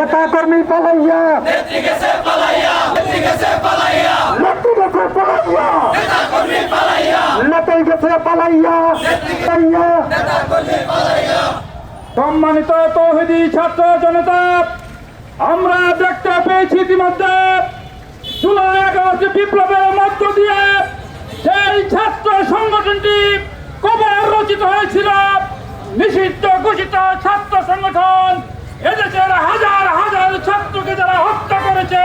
নেতা কর্মী পালাইয়া নেত্রী গেছে পালাইয়া নেত্রী গেছে পালাইয়া নেত্রী গেছে পালাইয়া নেতা কর্মী পালাইয়া নেতাই গেছে পালাইয়া পালাইয়া নেতা কর্মী পালাইয়া। সম্মানিত তৌহিদি ছাত্র জনতা, আমরা দেখতে পেয়েছি ইতিমধ্যে জুলাই আগস্ট বিপ্লবের মধ্য দিয়ে সেই ছাত্র সংগঠনটি কবে রচিত হয়েছিল, নিষিদ্ধ ঘোষিত ছাত্র সংগঠন এদেশের হাজার হাজার ছাত্রকে যারা হত্যা করেছে,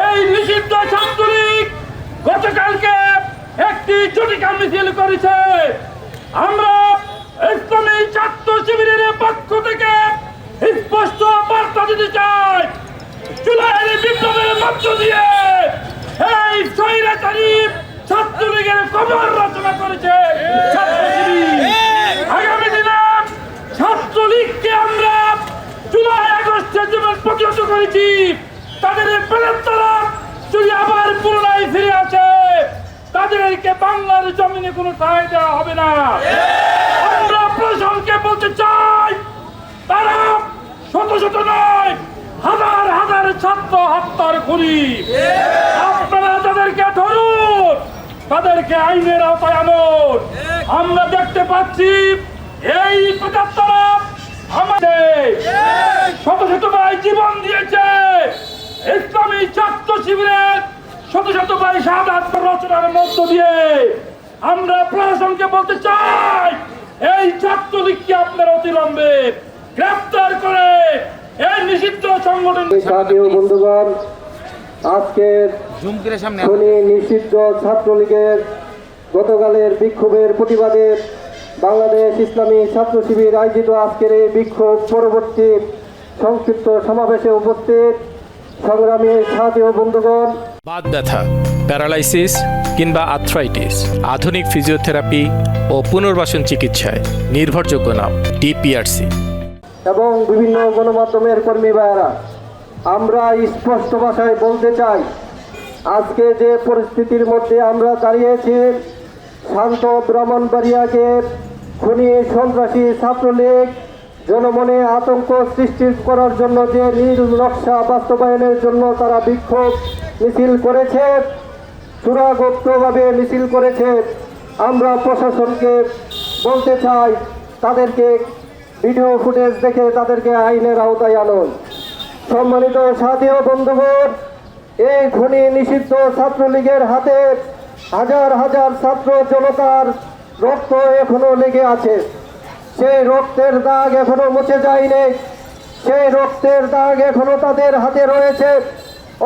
এই নিষিদ্ধ ছাত্রলীগ গতকালকে একটি ঝটিকা মিছিল করেছে। আমরা ইসলামী ছাত্র শিবিরের পক্ষ থেকে স্পষ্ট বার্তা দিতে চাই, জুলাইয়ের বিপ্লবের মধ্য দিয়ে এই স্বৈরাচারী ছাত্রলীগের কবর রচনা করেছে ছাত্র শিবির। আগামী দিনে ছাত্রলীগকে আমরা জুলাই আগস্টে যেমন প্রতিহত করেছি, তাদের প্রেরণা যদি আবার পুনরায় ফিরে আসে, তাদেরকে বাংলার জমিনে কোনো ঠাঁই দেওয়া হবে না। আমরা প্রশাসনকে বলতে চাই, তারা শত শত নয়, হাজার হাজার ছাত্র হত্যার খুনি। আপনারা তাদেরকে ধরুন, তাদেরকে আইনের আওতায় আনুন। আমরা দেখতে পাচ্ছি এই প্রচারতারা আমাদের শত শত ভাই জীবন দিয়েছে, ইসলামী ছাত্র শিবিরের শত শত ভাই শাহাদাত রচনার মধ্য দিয়ে। আমরা প্রশাসনকে বলতে চাই, এই ছাত্রলীগকে আপনারা অতিলম্বে গ্রেফতার করে এই নিষিদ্ধ সংগঠন। সাথীয় বন্ধুগণ, আজকের খনি নিষিদ্ধ ছাত্রলীগের গতকালের বিক্ষোভের প্রতিবাদে বাংলাদেশ ইসলামী ছাত্র শিবির আয়োজিত আজকের এই বিক্ষোভ পরবর্তী সংক্ষিপ্ত সমাবেশে উপস্থিত সংগ্রামী সাথীয় বন্ধুগণ, বাত ব্যথা, প্যারালাইসিস কিংবা আর্থ্রাইটিস, আধুনিক ফিজিওথেরাপি ও পুনর্বাসন চিকিৎসায় নির্ভরযোগ্য নাম ডিপিআরসি এবং বিভিন্ন গণমাধ্যমের কর্মী ভাইয়েরা, আমরা স্পষ্ট ভাষায় বলতে চাই, আজকে যে পরিস্থিতির মধ্যে আমরা দাঁড়িয়েছি, শান্ত ব্রাহ্মণবাড়িয়াকে খুনি সন্ত্রাসী ছাত্রলীগ জনমনে আতঙ্ক সৃষ্টি করার জন্য যে নীল নকশা বাস্তবায়নের জন্য তারা বিক্ষোভ মিছিল করেছে, চূড়াগুপ্তভাবে মিছিল করেছে। আমরা প্রশাসনকে বলতে চাই, তাদেরকে ভিডিও ফুটেজ দেখে তাদেরকে আইনের আওতায় আনুন। সম্মানিত সাথী ও বন্ধুগণ, এই খুনি নিষিদ্ধ ছাত্রলীগের হাতে হাজার হাজার ছাত্র জনতার রক্ত এখনো লেগে আছে। সেই রক্তের দাগ এখনো মুছে যায়নি, সেই রক্তের দাগ এখনো তাদের হাতে রয়েছে।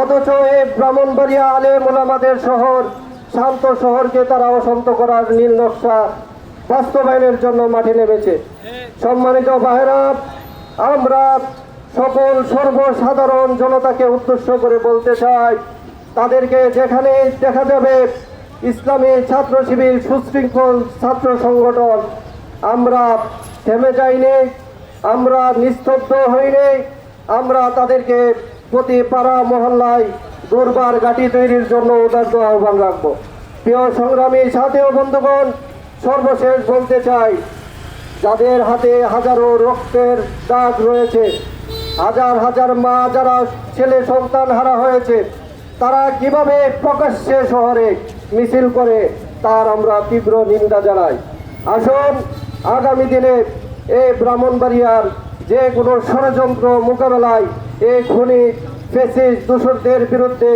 অথচ এই ব্রাহ্মণবাড়িয়া আলেম ওলামাদের শহর, শান্ত শহরকে তারা অশান্ত করার নীল নকশা বাস্তবায়নের জন্য মাঠে নেমেছে। সম্মানিত ভাইরা, আমরা সকল সর্বসাধারণ জনতাকে উদ্দেশ্য করে বলতে চাই, তাদেরকে যেখানে দেখা যাবে ইসলামী ছাত্র শিবির সুশৃঙ্খল ছাত্র সংগঠন, আমরা থেমে যাইনি, আমরা নিস্তব্ধ হইনি। আমরা তাদেরকে প্রতি পাড়া মহল্লায় দুর্বার ঘাঁটি তৈরির জন্য উদার্ত আহ্বান রাখবো। প্রিয় সংগ্রামী সাথী ও বন্ধুগণ, সর্বশেষ বলতে চাই, যাদের হাতে হাজারো রক্তের দাগ রয়েছে, হাজার হাজার মা যারা ছেলে সন্তান হারা হয়েছে, তারা কিভাবে প্রকাশ্যে শহরে মিছিল করে, তার আমরা তীব্র নিন্দা জানাই। আসুন আগামী দিনে এই ব্রাহ্মণবাড়িয়ার যে কোনো ষড়যন্ত্র মোকাবেলায় এই খুনি ফ্যাসিস্ট দূষরদের বিরুদ্ধে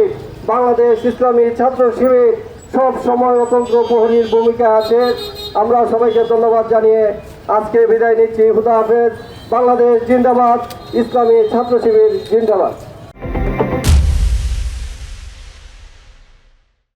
বাংলাদেশ ইসলামী ছাত্র শিবির সব সময় অতন্ত্র প্রহরীর ভূমিকা আছে। আমরা সবাইকে ধন্যবাদ জানিয়ে আজকে বিদায় নিচ্ছি। খুদা হাফেজ। বাংলাদেশ জিন্দাবাদ, ইসলামী ছাত্র শিবির জিন্দাবাদ।